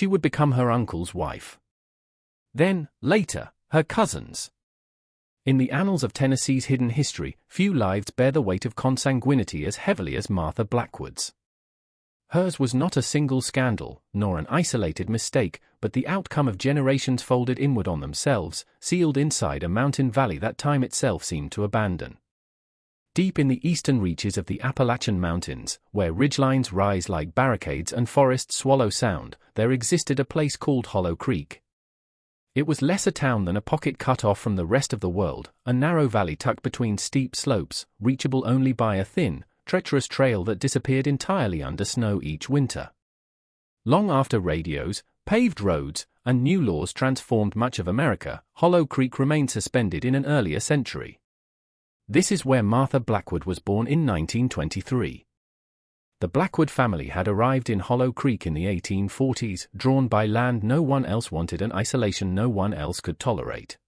she would become her uncle's wife. Then, later, her cousins. In the annals of Tennessee's hidden history, few lives bear the weight of consanguinity as heavily as Martha Blackwood's. Hers was not a single scandal, nor an isolated mistake, but the outcome of generations folded inward on themselves, sealed inside a mountain valley that time itself seemed to abandon. Deep in the eastern reaches of the Appalachian Mountains, where ridgelines rise like barricades and forests swallow sound, there existed a place called Hollow Creek. It was less a town than a pocket cut off from the rest of the world, a narrow valley tucked between steep slopes, reachable only by a thin, treacherous trail that disappeared entirely under snow each winter. Long after radios, paved roads, and new laws transformed much of America, Hollow Creek remained suspended in an earlier century. This is where Martha Blackwood was born in 1923. The Blackwood family had arrived in Hollow Creek in the 1840s, drawn by land no one else wanted and isolation no one else could tolerate.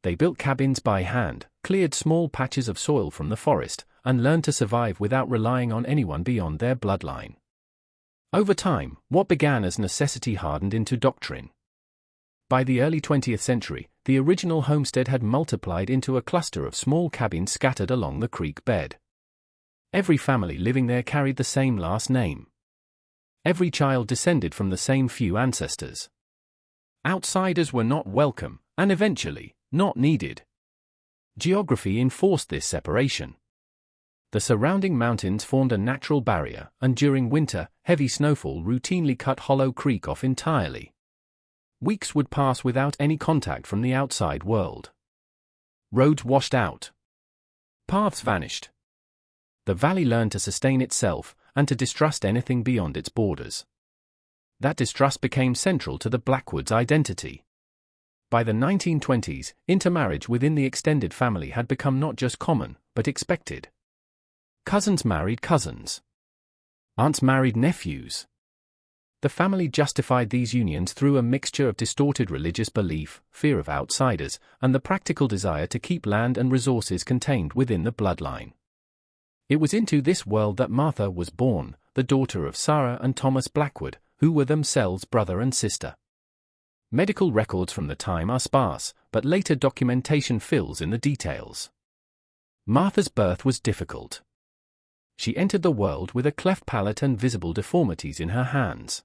They built cabins by hand, cleared small patches of soil from the forest, and learned to survive without relying on anyone beyond their bloodline. Over time, what began as necessity hardened into doctrine. By the early 20th century, the original homestead had multiplied into a cluster of small cabins scattered along the creek bed. Every family living there carried the same last name. Every child descended from the same few ancestors. Outsiders were not welcome, and eventually, not needed. Geography enforced this separation. The surrounding mountains formed a natural barrier, and during winter, heavy snowfall routinely cut Hollow Creek off entirely. Weeks would pass without any contact from the outside world. Roads washed out. Paths vanished. The valley learned to sustain itself, and to distrust anything beyond its borders. That distrust became central to the Blackwoods' identity. By the 1920s, intermarriage within the extended family had become not just common, but expected. Cousins married cousins. Aunts married nephews. The family justified these unions through a mixture of distorted religious belief, fear of outsiders, and the practical desire to keep land and resources contained within the bloodline. It was into this world that Martha was born, the daughter of Sarah and Thomas Blackwood, who were themselves brother and sister. Medical records from the time are sparse, but later documentation fills in the details. Martha's birth was difficult. She entered the world with a cleft palate and visible deformities in her hands.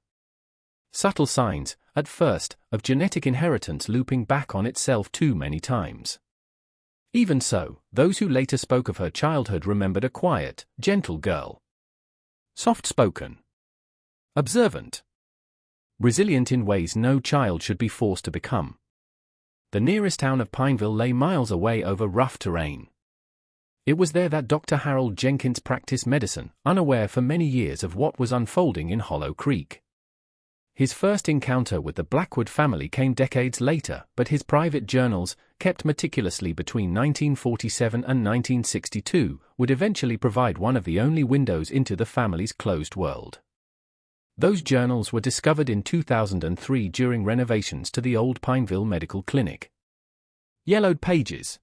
Subtle signs, at first, of genetic inheritance looping back on itself too many times. Even so, those who later spoke of her childhood remembered a quiet, gentle girl. Soft-spoken. Observant. Resilient in ways no child should be forced to become. The nearest town of Pineville lay miles away over rough terrain. It was there that Dr. Harold Jenkins practiced medicine, unaware for many years of what was unfolding in Hollow Creek. His first encounter with the Blackwood family came decades later, but his private journals, kept meticulously between 1947 and 1962, would eventually provide one of the only windows into the family's closed world. Those journals were discovered in 2003 during renovations to the old Pineville Medical Clinic. Yellowed pages.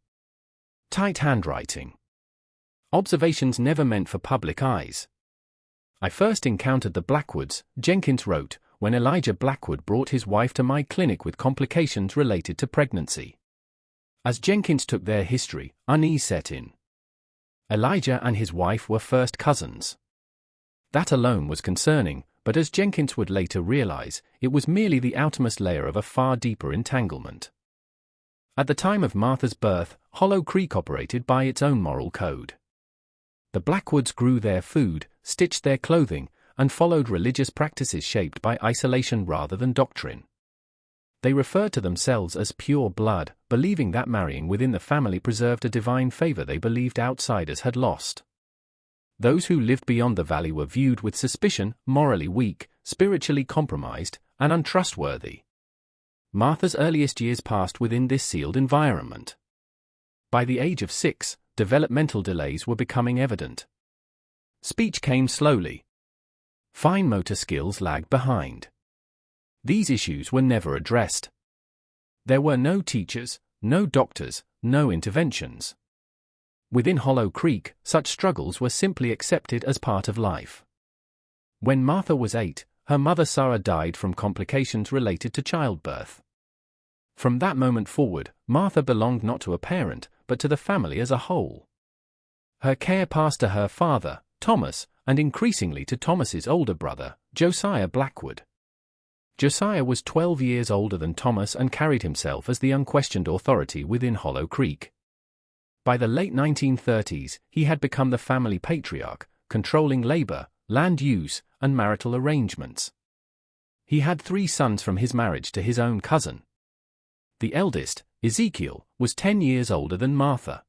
Tight handwriting. Observations never meant for public eyes. I first encountered the Blackwoods, Jenkins wrote, when Elijah Blackwood brought his wife to my clinic with complications related to pregnancy. As Jenkins took their history, unease set in. Elijah and his wife were first cousins. That alone was concerning, but as Jenkins would later realize, it was merely the outermost layer of a far deeper entanglement. At the time of Martha's birth, Hollow Creek operated by its own moral code. The Blackwoods grew their food, stitched their clothing, and followed religious practices shaped by isolation rather than doctrine. They referred to themselves as pure blood, believing that marrying within the family preserved a divine favor they believed outsiders had lost. Those who lived beyond the valley were viewed with suspicion, morally weak, spiritually compromised, and untrustworthy. Martha's earliest years passed within this sealed environment. By the age of 6, developmental delays were becoming evident. Speech came slowly. Fine motor skills lagged behind. These issues were never addressed. There were no teachers, no doctors, no interventions. Within Hollow Creek, such struggles were simply accepted as part of life. When Martha was 8, her mother Sarah died from complications related to childbirth. From that moment forward, Martha belonged not to a parent, but to the family as a whole. Her care passed to her father, Thomas, and increasingly to Thomas's older brother, Josiah Blackwood. Josiah was 12 years older than Thomas and carried himself as the unquestioned authority within Hollow Creek. By the late 1930s, he had become the family patriarch, controlling labor, land use, and marital arrangements. He had 3 sons from his marriage to his own cousin. The eldest, Ezekiel, was 10 years older than Martha.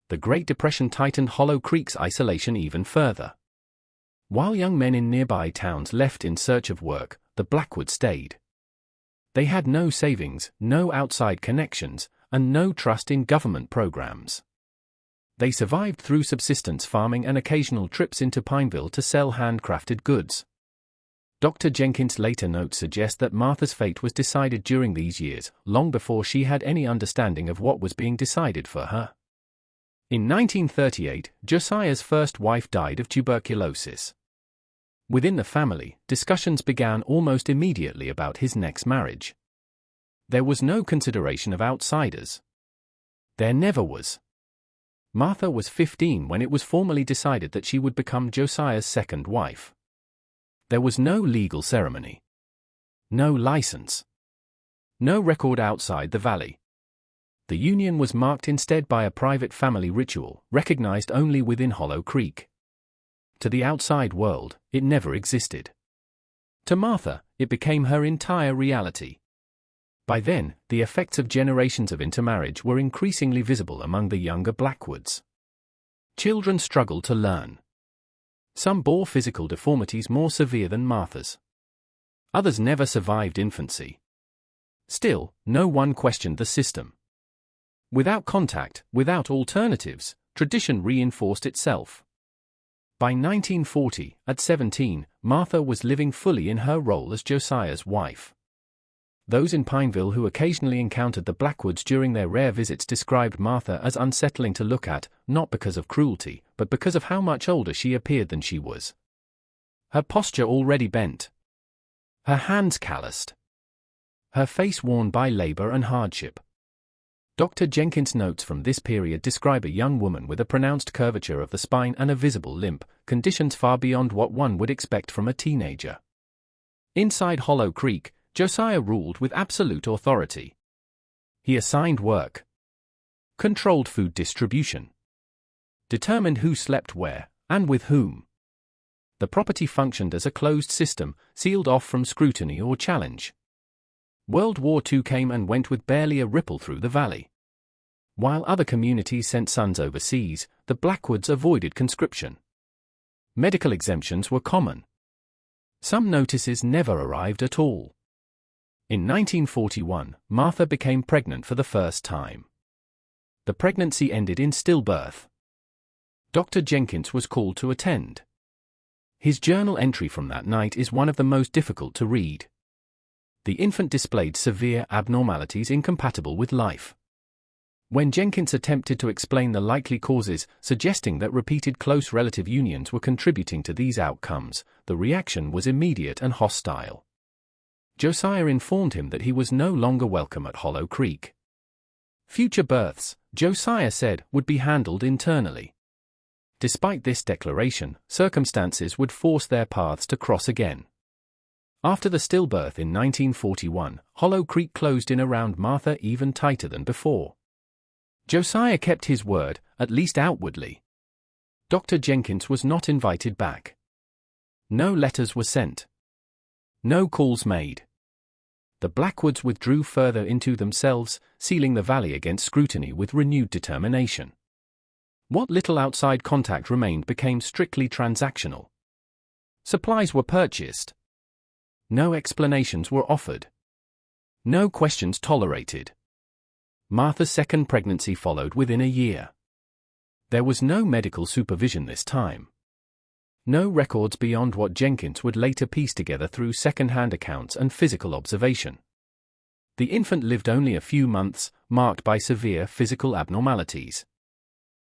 The Great Depression tightened Hollow Creek's isolation even further. While young men in nearby towns left in search of work, the Blackwoods stayed. They had no savings, no outside connections, and no trust in government programs. They survived through subsistence farming and occasional trips into Pineville to sell handcrafted goods. Dr. Jenkins' later notes suggest that Martha's fate was decided during these years, long before she had any understanding of what was being decided for her. In 1938, Josiah's first wife died of tuberculosis. Within the family, discussions began almost immediately about his next marriage. There was no consideration of outsiders. There never was. Martha was 15 when it was formally decided that she would become Josiah's second wife. There was no legal ceremony. No license. No record outside the valley. The union was marked instead by a private family ritual, recognized only within Hollow Creek. To the outside world, it never existed. To Martha, it became her entire reality. By then, the effects of generations of intermarriage were increasingly visible among the younger Blackwoods. Children struggled to learn. Some bore physical deformities more severe than Martha's. Others never survived infancy. Still, no one questioned the system. Without contact, without alternatives, tradition reinforced itself. By 1940, at 17, Martha was living fully in her role as Josiah's wife. Those in Pineville who occasionally encountered the Blackwoods during their rare visits described Martha as unsettling to look at, not because of cruelty, but because of how much older she appeared than she was. Her posture already bent. Her hands calloused. Her face worn by labor and hardship. Dr. Jenkins' notes from this period describe a young woman with a pronounced curvature of the spine and a visible limp, conditions far beyond what one would expect from a teenager. Inside Hollow Creek, Josiah ruled with absolute authority. He assigned work, controlled food distribution, determined who slept where, and with whom. The property functioned as a closed system, sealed off from scrutiny or challenge. World War II came and went with barely a ripple through the valley. While other communities sent sons overseas, the Blackwoods avoided conscription. Medical exemptions were common. Some notices never arrived at all. In 1941, Martha became pregnant for the first time. The pregnancy ended in stillbirth. Dr. Jenkins was called to attend. His journal entry from that night is one of the most difficult to read. The infant displayed severe abnormalities incompatible with life. When Jenkins attempted to explain the likely causes, suggesting that repeated close relative unions were contributing to these outcomes, the reaction was immediate and hostile. Josiah informed him that he was no longer welcome at Hollow Creek. Future births, Josiah said, would be handled internally. Despite this declaration, circumstances would force their paths to cross again. After the stillbirth in 1941, Hollow Creek closed in around Martha even tighter than before. Josiah kept his word, at least outwardly. Dr. Jenkins was not invited back. No letters were sent. No calls made. The Blackwoods withdrew further into themselves, sealing the valley against scrutiny with renewed determination. What little outside contact remained became strictly transactional. Supplies were purchased. No explanations were offered. No questions tolerated. Martha's second pregnancy followed within a year. There was no medical supervision this time. No records beyond what Jenkins would later piece together through second-hand accounts and physical observation. The infant lived only a few months, marked by severe physical abnormalities.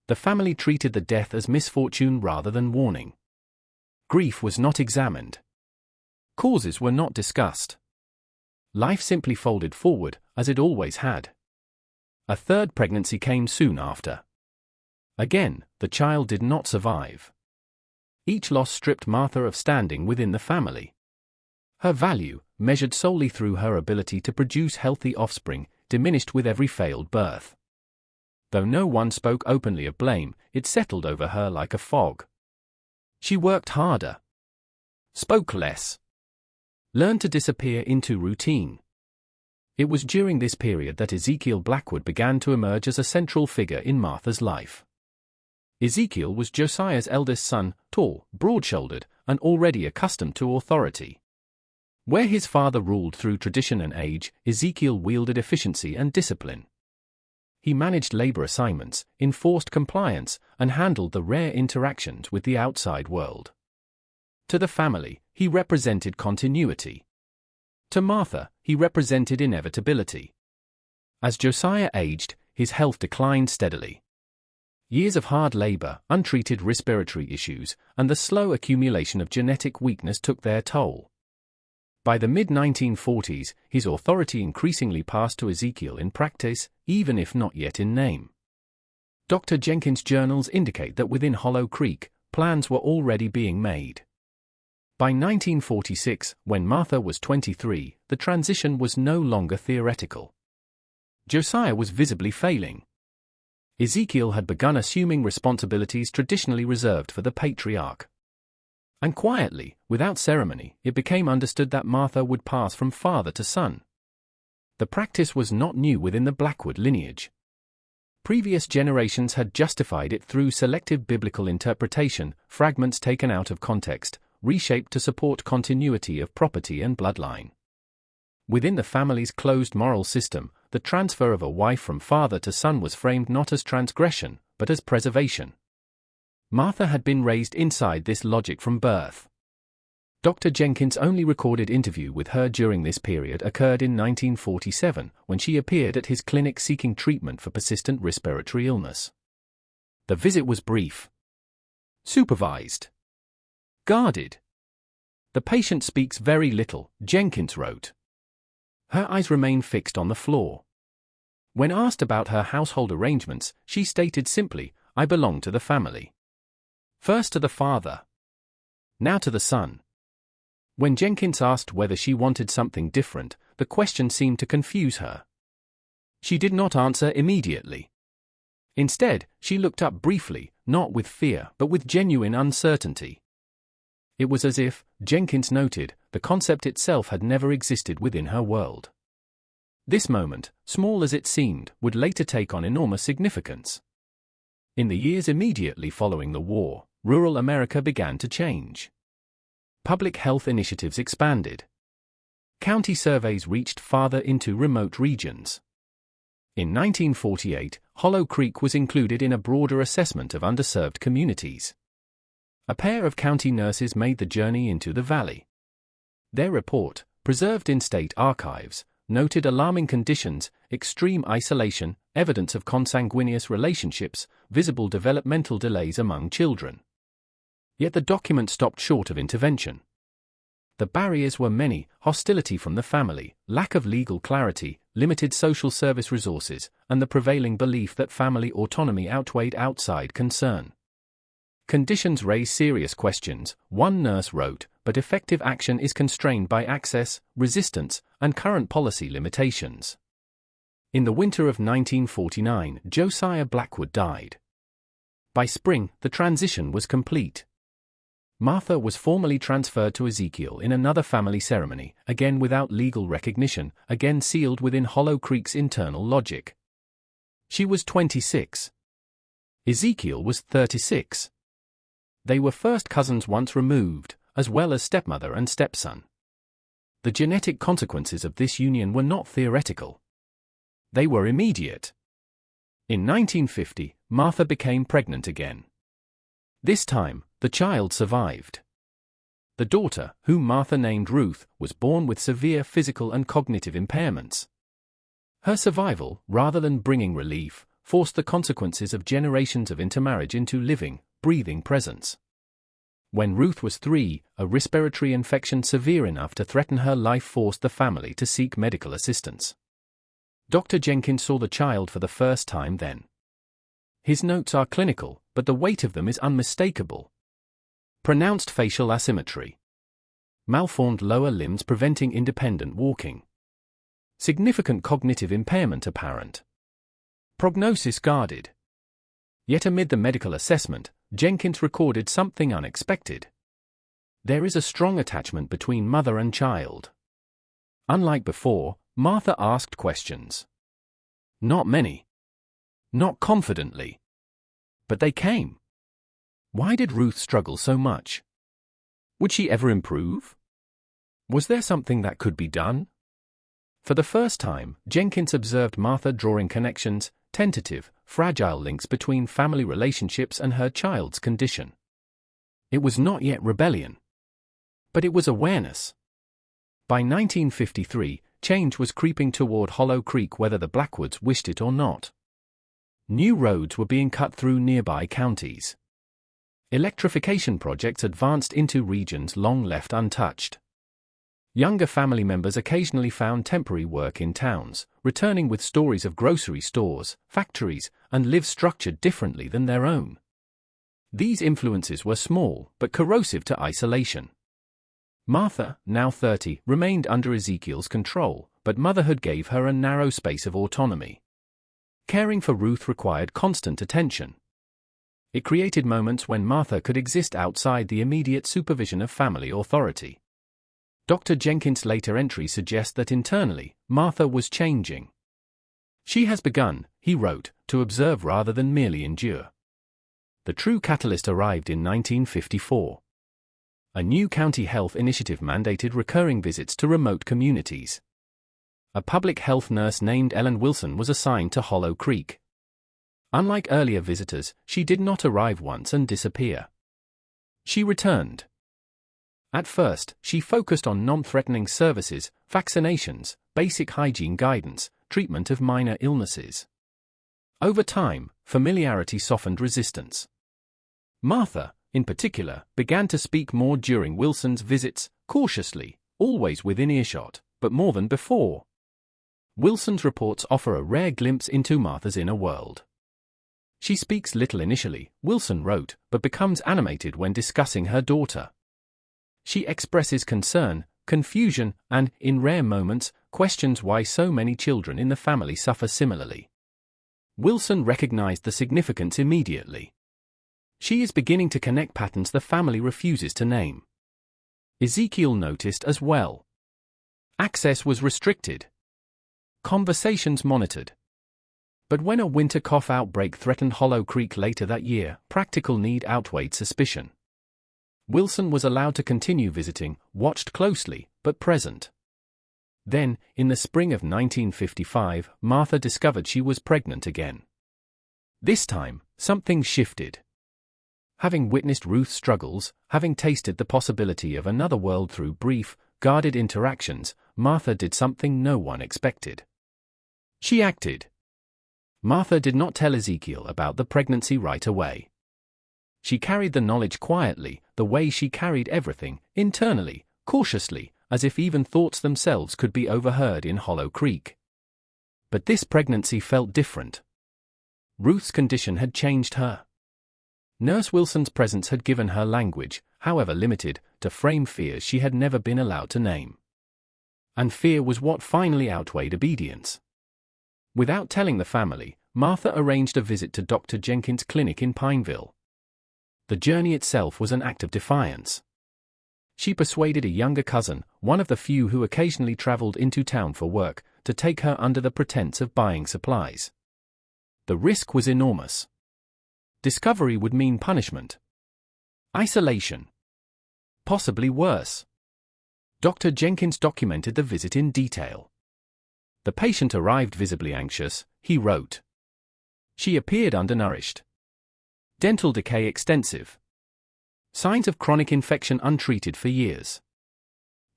The family treated the death as misfortune rather than warning. Grief was not examined. Causes were not discussed. Life simply folded forward, as it always had. A third pregnancy came soon after. Again, the child did not survive. Each loss stripped Martha of standing within the family. Her value, measured solely through her ability to produce healthy offspring, diminished with every failed birth. Though no one spoke openly of blame, it settled over her like a fog. She worked harder, spoke less, learned to disappear into routine. It was during this period that Ezekiel Blackwood began to emerge as a central figure in Martha's life. Ezekiel was Josiah's eldest son, tall, broad-shouldered, and already accustomed to authority. Where his father ruled through tradition and age, Ezekiel wielded efficiency and discipline. He managed labor assignments, enforced compliance, and handled the rare interactions with the outside world. To the family, he represented continuity. To Martha, he represented inevitability. As Josiah aged, his health declined steadily. Years of hard labor, untreated respiratory issues, and the slow accumulation of genetic weakness took their toll. By the mid-1940s, his authority increasingly passed to Ezekiel in practice, even if not yet in name. Dr. Jenkins' journals indicate that within Hollow Creek, plans were already being made. By 1946, when Martha was 23, the transition was no longer theoretical. Josiah was visibly failing. Ezekiel had begun assuming responsibilities traditionally reserved for the patriarch. And quietly, without ceremony, it became understood that Martha would pass from father to son. The practice was not new within the Blackwood lineage. Previous generations had justified it through selective biblical interpretation, fragments taken out of context, reshaped to support continuity of property and bloodline. Within the family's closed moral system, the transfer of a wife from father to son was framed not as transgression, but as preservation. Martha had been raised inside this logic from birth. Dr. Jenkins' only recorded interview with her during this period occurred in 1947, when she appeared at his clinic seeking treatment for persistent respiratory illness. The visit was brief, supervised, guarded. The patient speaks very little, Jenkins wrote. Her eyes remain fixed on the floor. When asked about her household arrangements, she stated simply, "I belong to the family. First to the father, now to the son." When Jenkins asked whether she wanted something different, the question seemed to confuse her. She did not answer immediately. Instead, she looked up briefly, not with fear, but with genuine uncertainty. It was as if, Jenkins noted, the concept itself had never existed within her world. This moment, small as it seemed, would later take on enormous significance. In the years immediately following the war, rural America began to change. Public health initiatives expanded. County surveys reached farther into remote regions. In 1948, Hollow Creek was included in a broader assessment of underserved communities. A pair of county nurses made the journey into the valley. Their report, preserved in state archives, noted alarming conditions, extreme isolation, evidence of consanguineous relationships, visible developmental delays among children. Yet the document stopped short of intervention. The barriers were many: hostility from the family, lack of legal clarity, limited social service resources, and the prevailing belief that family autonomy outweighed outside concern. Conditions raise serious questions, one nurse wrote, but effective action is constrained by access, resistance, and current policy limitations. In the winter of 1949, Josiah Blackwood died. By spring, the transition was complete. Martha was formally transferred to Ezekiel in another family ceremony, again without legal recognition, again sealed within Hollow Creek's internal logic. She was 26. Ezekiel was 36. They were first cousins once removed, as well as stepmother and stepson. The genetic consequences of this union were not theoretical. They were immediate. In 1950, Martha became pregnant again. This time, the child survived. The daughter, whom Martha named Ruth, was born with severe physical and cognitive impairments. Her survival, rather than bringing relief, forced the consequences of generations of intermarriage into living, breathing presence. When Ruth was 3, a respiratory infection severe enough to threaten her life forced the family to seek medical assistance. Dr. Jenkins saw the child for the first time then. His notes are clinical, but the weight of them is unmistakable. Pronounced facial asymmetry. Malformed lower limbs preventing independent walking. Significant cognitive impairment apparent. Prognosis guarded. Yet amid the medical assessment, Jenkins recorded something unexpected. There is a strong attachment between mother and child. Unlike before, Martha asked questions. Not many. Not confidently. But they came. Why did Ruth struggle so much? Would she ever improve? Was there something that could be done? For the first time, Jenkins observed Martha drawing connections, tentative, fragile links between family relationships and her child's condition. It was not yet rebellion. But it was awareness. By 1953, change was creeping toward Hollow Creek whether the Blackwoods wished it or not. New roads were being cut through nearby counties. Electrification projects advanced into regions long left untouched. Younger family members occasionally found temporary work in towns, returning with stories of grocery stores, factories, and lives structured differently than their own. These influences were small, but corrosive to isolation. Martha, now 30, remained under Ezekiel's control, but motherhood gave her a narrow space of autonomy. Caring for Ruth required constant attention. It created moments when Martha could exist outside the immediate supervision of family authority. Dr. Jenkins' later entry suggests that internally, Martha was changing. She has begun, he wrote, to observe rather than merely endure. The true catalyst arrived in 1954. A new county health initiative mandated recurring visits to remote communities. A public health nurse named Ellen Wilson was assigned to Hollow Creek. Unlike earlier visitors, she did not arrive once and disappear. She returned. At first, she focused on non-threatening services, vaccinations, basic hygiene guidance, treatment of minor illnesses. Over time, familiarity softened resistance. Martha, in particular, began to speak more during Wilson's visits, cautiously, always within earshot, but more than before. Wilson's reports offer a rare glimpse into Martha's inner world. She speaks little initially, Wilson wrote, but becomes animated when discussing her daughter. She expresses concern, confusion, and, in rare moments, questions why so many children in the family suffer similarly. Wilson recognized the significance immediately. She is beginning to connect patterns the family refuses to name. Ezekiel noticed as well. Access was restricted. Conversations monitored. But when a winter cough outbreak threatened Hollow Creek later that year, practical need outweighed suspicion. Wilson was allowed to continue visiting, watched closely, but present. Then, in the spring of 1955, Martha discovered she was pregnant again. This time, something shifted. Having witnessed Ruth's struggles, having tasted the possibility of another world through brief, guarded interactions, Martha did something no one expected. She acted. Martha did not tell Ezekiel about the pregnancy right away. She carried the knowledge quietly, the way she carried everything, internally, cautiously, as if even thoughts themselves could be overheard in Hollow Creek. But this pregnancy felt different. Ruth's condition had changed her. Nurse Wilson's presence had given her language, however limited, to frame fears she had never been allowed to name. And fear was what finally outweighed obedience. Without telling the family, Martha arranged a visit to Dr. Jenkins' clinic in Pineville. The journey itself was an act of defiance. She persuaded a younger cousin, one of the few who occasionally traveled into town for work, to take her under the pretense of buying supplies. The risk was enormous. Discovery would mean punishment. Isolation. Possibly worse. Dr. Jenkins documented the visit in detail. The patient arrived visibly anxious, he wrote. She appeared undernourished. Dental decay extensive. Signs of chronic infection untreated for years.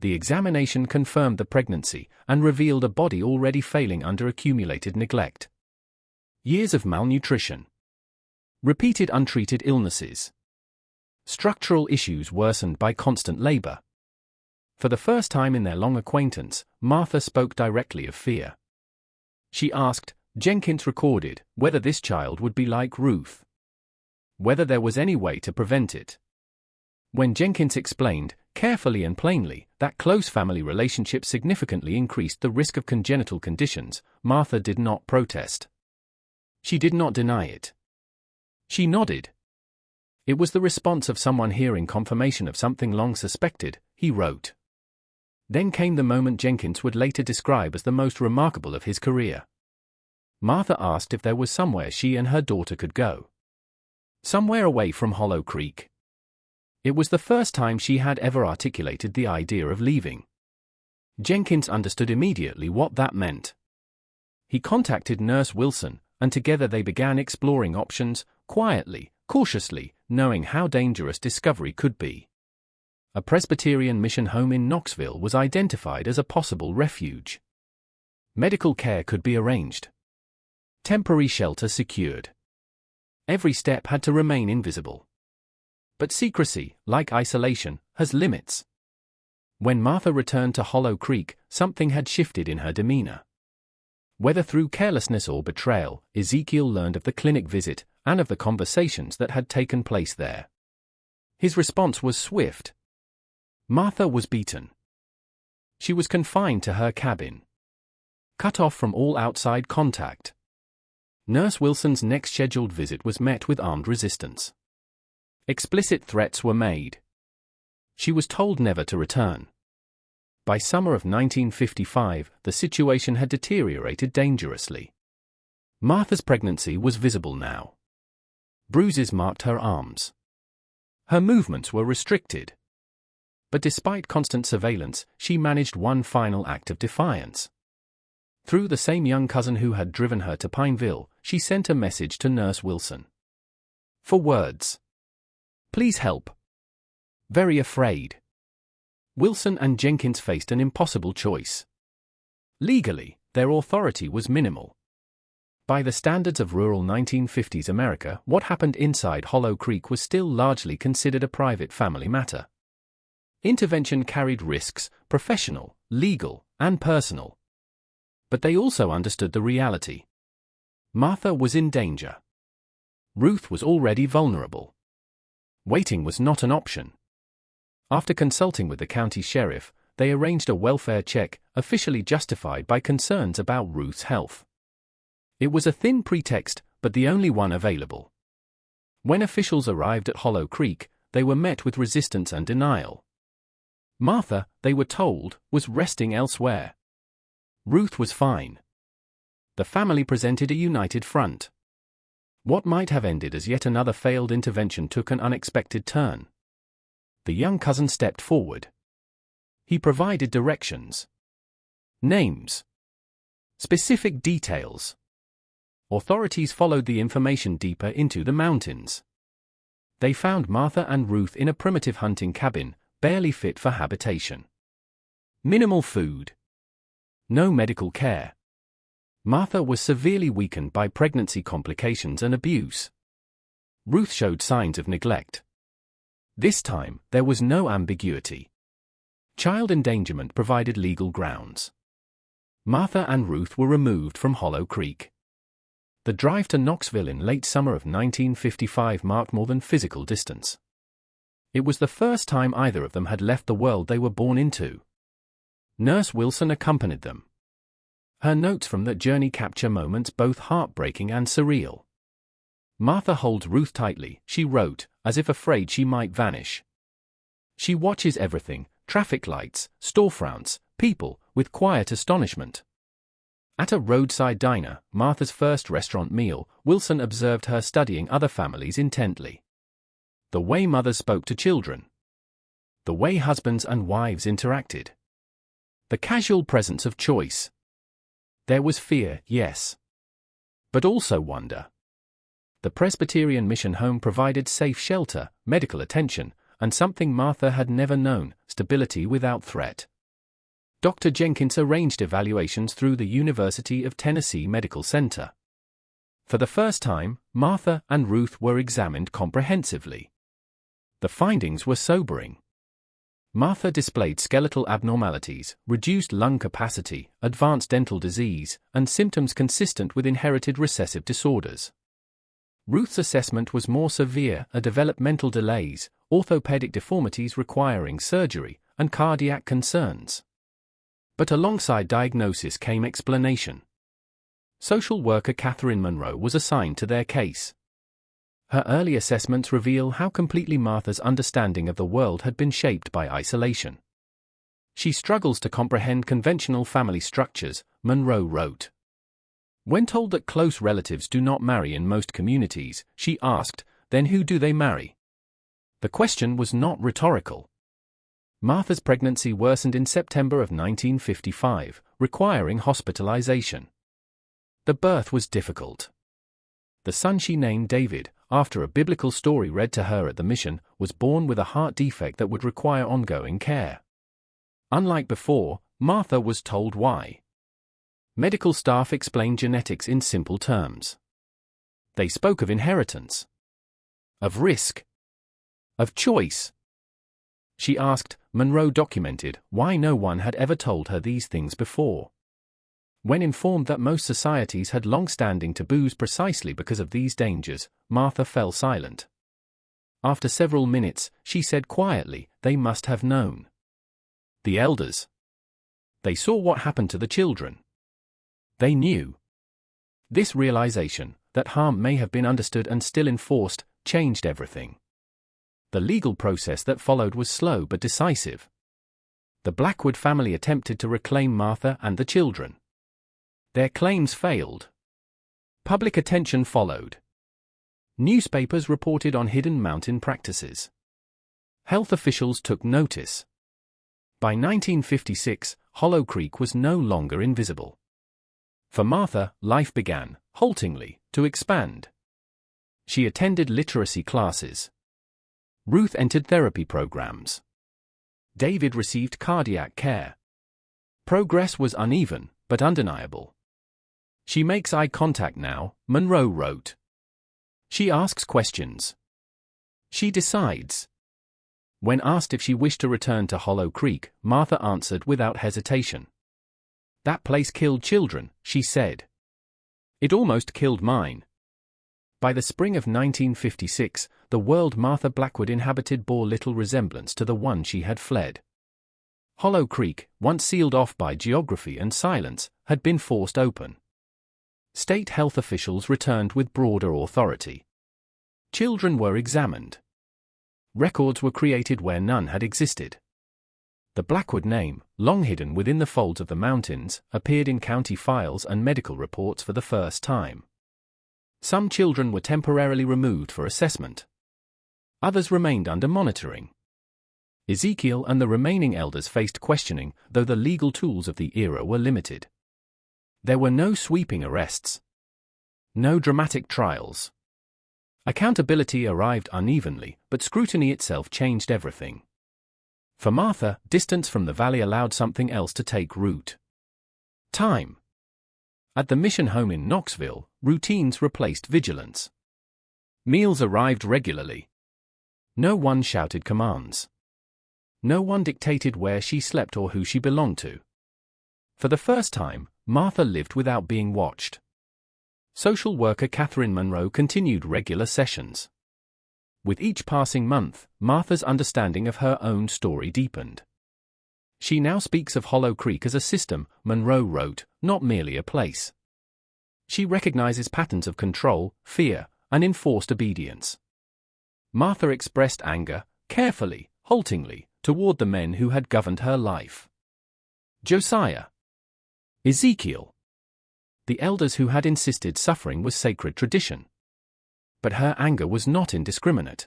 The examination confirmed the pregnancy and revealed a body already failing under accumulated neglect. Years of malnutrition. Repeated untreated illnesses. Structural issues worsened by constant labor. For the first time in their long acquaintance, Martha spoke directly of fear. She asked, Jenkins recorded, whether this child would be like Ruth. Whether there was any way to prevent it. When Jenkins explained, carefully and plainly, that close family relationships significantly increased the risk of congenital conditions, Martha did not protest. She did not deny it. She nodded. It was the response of someone hearing confirmation of something long suspected, he wrote. Then came the moment Jenkins would later describe as the most remarkable of his career. Martha asked if there was somewhere she and her daughter could go. Somewhere away from Hollow Creek. It was the first time she had ever articulated the idea of leaving. Jenkins understood immediately what that meant. He contacted Nurse Wilson, and together they began exploring options, quietly, cautiously, knowing how dangerous discovery could be. A Presbyterian mission home in Knoxville was identified as a possible refuge. Medical care could be arranged. Temporary shelter secured. Every step had to remain invisible. But secrecy, like isolation, has limits. When Martha returned to Hollow Creek, something had shifted in her demeanor. Whether through carelessness or betrayal, Ezekiel learned of the clinic visit and of the conversations that had taken place there. His response was swift. Martha was beaten. She was confined to her cabin. Cut off from all outside contact. Nurse Wilson's next scheduled visit was met with armed resistance. Explicit threats were made. She was told never to return. By summer of 1955, the situation had deteriorated dangerously. Martha's pregnancy was visible now. Bruises marked her arms. Her movements were restricted. But despite constant surveillance, she managed one final act of defiance. Through the same young cousin who had driven her to Pineville, she sent a message to Nurse Wilson. 4 words. Please help. Very afraid. Wilson and Jenkins faced an impossible choice. Legally, their authority was minimal. By the standards of rural 1950s America, what happened inside Hollow Creek was still largely considered a private family matter. Intervention carried risks, professional, legal, and personal. But they also understood the reality. Martha was in danger. Ruth was already vulnerable. Waiting was not an option. After consulting with the county sheriff, they arranged a welfare check, officially justified by concerns about Ruth's health. It was a thin pretext, but the only one available. When officials arrived at Hollow Creek, they were met with resistance and denial. Martha, they were told, was resting elsewhere. Ruth was fine. The family presented a united front. What might have ended as yet another failed intervention took an unexpected turn. The young cousin stepped forward. He provided directions. Names. Specific details. Authorities followed the information deeper into the mountains. They found Martha and Ruth in a primitive hunting cabin, barely fit for habitation. Minimal food. No medical care. Martha was severely weakened by pregnancy complications and abuse. Ruth showed signs of neglect. This time, there was no ambiguity. Child endangerment provided legal grounds. Martha and Ruth were removed from Hollow Creek. The drive to Knoxville in late summer of 1955 marked more than physical distance. It was the first time either of them had left the world they were born into. Nurse Wilson accompanied them. Her notes from that journey capture moments both heartbreaking and surreal. Martha holds Ruth tightly, she wrote, as if afraid she might vanish. She watches everything, traffic lights, storefronts, people, with quiet astonishment. At a roadside diner, Martha's first restaurant meal, Wilson observed her studying other families intently. The way mothers spoke to children. The way husbands and wives interacted. The casual presence of choice. There was fear, yes. But also wonder. The Presbyterian mission home provided safe shelter, medical attention, and something Martha had never known, stability without threat. Dr. Jenkins arranged evaluations through the University of Tennessee Medical Center. For the first time, Martha and Ruth were examined comprehensively. The findings were sobering. Martha displayed skeletal abnormalities, reduced lung capacity, advanced dental disease, and symptoms consistent with inherited recessive disorders. Ruth's assessment was more severe: developmental delays, orthopedic deformities requiring surgery, and cardiac concerns. But alongside diagnosis came explanation. Social worker Catherine Monroe was assigned to their case. Her early assessments reveal how completely Martha's understanding of the world had been shaped by isolation. She struggles to comprehend conventional family structures, Monroe wrote. When told that close relatives do not marry in most communities, she asked, "Then who do they marry?" The question was not rhetorical. Martha's pregnancy worsened in September of 1955, requiring hospitalization. The birth was difficult. The son she named David, after a biblical story read to her at the mission, was born with a heart defect that would require ongoing care. Unlike before, Martha was told why. Medical staff explained genetics in simple terms. They spoke of inheritance, of risk, of choice. She asked, Monroe documented, why no one had ever told her these things before. When informed that most societies had long-standing taboos precisely because of these dangers, Martha fell silent. After several minutes, she said quietly, "They must have known. The elders. They saw what happened to the children. They knew." This realization, that harm may have been understood and still enforced, changed everything. The legal process that followed was slow but decisive. The Blackwood family attempted to reclaim Martha and the children. Their claims failed. Public attention followed. Newspapers reported on hidden mountain practices. Health officials took notice. By 1956, Hollow Creek was no longer invisible. For Martha, life began, haltingly, to expand. She attended literacy classes. Ruth entered therapy programs. David received cardiac care. Progress was uneven, but undeniable. She makes eye contact now, Monroe wrote. She asks questions. She decides. When asked if she wished to return to Hollow Creek, Martha answered without hesitation. "That place killed children," she said. "It almost killed mine." By the spring of 1956, the world Martha Blackwood inhabited bore little resemblance to the one she had fled. Hollow Creek, once sealed off by geography and silence, had been forced open. State health officials returned with broader authority. Children were examined. Records were created where none had existed. The Blackwood name, long hidden within the folds of the mountains, appeared in county files and medical reports for the first time. Some children were temporarily removed for assessment. Others remained under monitoring. Ezekiel and the remaining elders faced questioning, though the legal tools of the era were limited. There were no sweeping arrests. No dramatic trials. Accountability arrived unevenly, but scrutiny itself changed everything. For Martha, distance from the valley allowed something else to take root. Time. At the mission home in Knoxville, routines replaced vigilance. Meals arrived regularly. No one shouted commands. No one dictated where she slept or who she belonged to. For the first time, Martha lived without being watched. Social worker Catherine Monroe continued regular sessions. With each passing month, Martha's understanding of her own story deepened. She now speaks of Hollow Creek as a system, Monroe wrote, not merely a place. She recognizes patterns of control, fear, and enforced obedience. Martha expressed anger, carefully, haltingly, toward the men who had governed her life. Josiah. Ezekiel. The elders who had insisted suffering was sacred tradition. But her anger was not indiscriminate.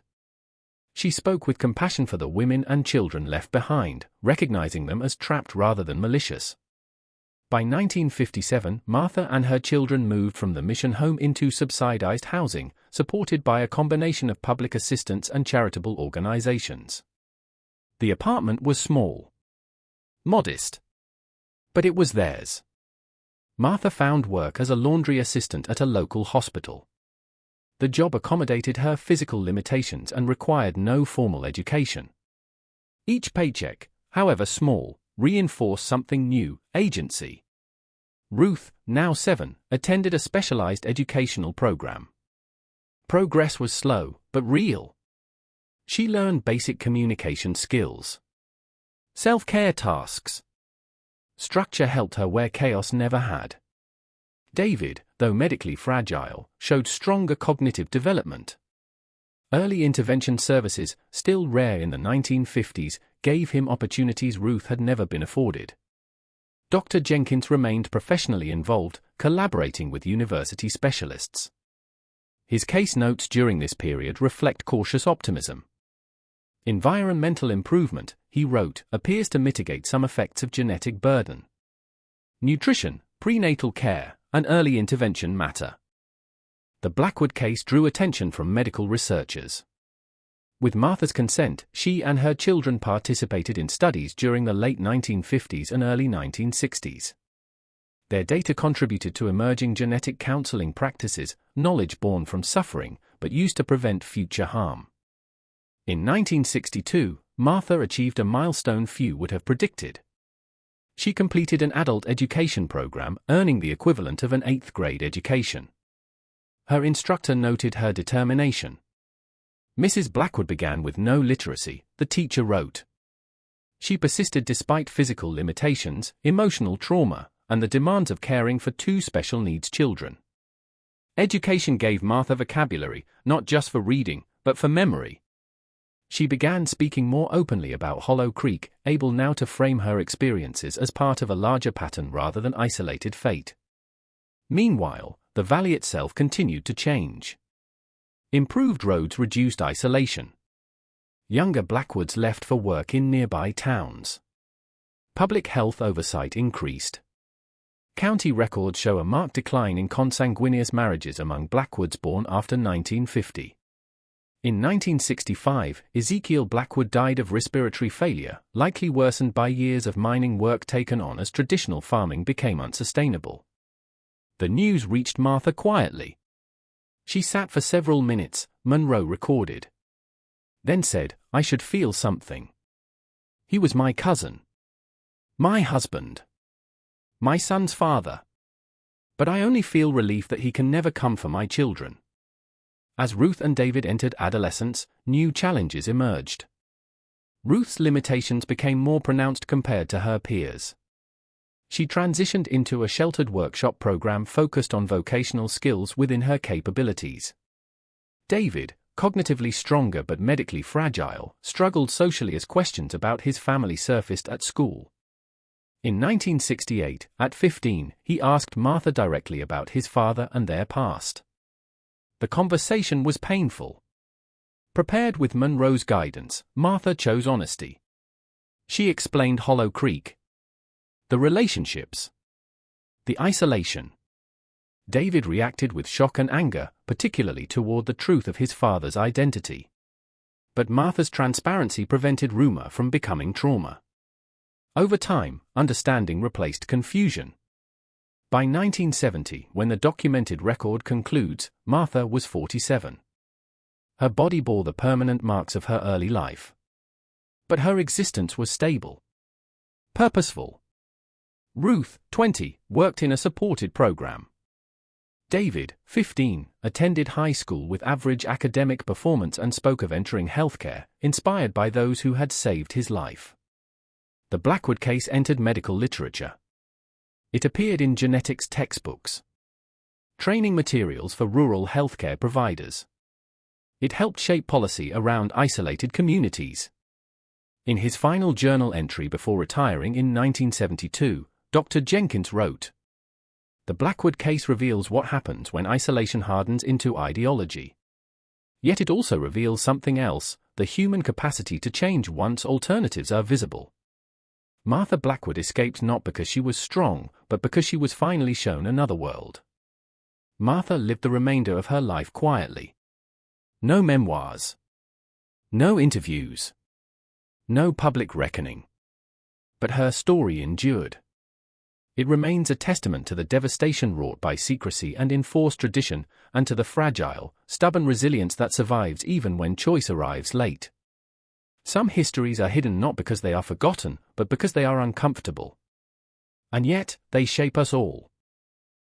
She spoke with compassion for the women and children left behind, recognizing them as trapped rather than malicious. By 1957, Martha and her children moved from the mission home into subsidized housing, supported by a combination of public assistance and charitable organizations. The apartment was small. Modest. But it was theirs. Martha found work as a laundry assistant at a local hospital. The job accommodated her physical limitations and required no formal education. Each paycheck, however small, reinforced something new: agency. Ruth, now 7, attended a specialized educational program. Progress was slow, but real. She learned basic communication skills. Self-care tasks. Structure helped her where chaos never had. David, though medically fragile, showed stronger cognitive development. Early intervention services, still rare in the 1950s, gave him opportunities Ruth had never been afforded. Dr. Jenkins remained professionally involved, collaborating with university specialists. His case notes during this period reflect cautious optimism. Environmental improvement, he wrote, appears to mitigate some effects of genetic burden. Nutrition, prenatal care, and early intervention matter. The Blackwood case drew attention from medical researchers. With Martha's consent, she and her children participated in studies during the late 1950s and early 1960s. Their data contributed to emerging genetic counseling practices, knowledge born from suffering, but used to prevent future harm. In 1962, Martha achieved a milestone few would have predicted. She completed an adult education program, earning the equivalent of an 8th grade education. Her instructor noted her determination. Mrs. Blackwood began with no literacy, the teacher wrote. She persisted despite physical limitations, emotional trauma, and the demands of caring for 2 special needs children. Education gave Martha vocabulary, not just for reading, but for memory. She began speaking more openly about Hollow Creek, able now to frame her experiences as part of a larger pattern rather than isolated fate. Meanwhile, the valley itself continued to change. Improved roads reduced isolation. Younger Blackwoods left for work in nearby towns. Public health oversight increased. County records show a marked decline in consanguineous marriages among Blackwoods born after 1950. In 1965, Ezekiel Blackwood died of respiratory failure, likely worsened by years of mining work taken on as traditional farming became unsustainable. The news reached Martha quietly. She sat for several minutes, Monroe recorded. Then said, "I should feel something. He was my cousin. My husband. My son's father. But I only feel relief that he can never come for my children." As Ruth and David entered adolescence, new challenges emerged. Ruth's limitations became more pronounced compared to her peers. She transitioned into a sheltered workshop program focused on vocational skills within her capabilities. David, cognitively stronger but medically fragile, struggled socially as questions about his family surfaced at school. In 1968, at 15, he asked Martha directly about his father and their past. The conversation was painful. Prepared with Monroe's guidance, Martha chose honesty. She explained Hollow Creek. The relationships. The isolation. David reacted with shock and anger, particularly toward the truth of his father's identity. But Martha's transparency prevented rumor from becoming trauma. Over time, understanding replaced confusion. By 1970, when the documented record concludes, Martha was 47. Her body bore the permanent marks of her early life. But her existence was stable. Purposeful. Ruth, 20, worked in a supported program. David, 15, attended high school with average academic performance and spoke of entering healthcare, inspired by those who had saved his life. The Blackwood case entered medical literature. It appeared in genetics textbooks. Training materials for rural healthcare providers. It helped shape policy around isolated communities. In his final journal entry before retiring in 1972, Dr. Jenkins wrote, "The Blackwood case reveals what happens when isolation hardens into ideology. Yet it also reveals something else, the human capacity to change once alternatives are visible." Martha Blackwood escaped not because she was strong, but because she was finally shown another world. Martha lived the remainder of her life quietly. No memoirs. No interviews. No public reckoning. But her story endured. It remains a testament to the devastation wrought by secrecy and enforced tradition, and to the fragile, stubborn resilience that survives even when choice arrives late. Some histories are hidden not because they are forgotten, but because they are uncomfortable. And yet, they shape us all.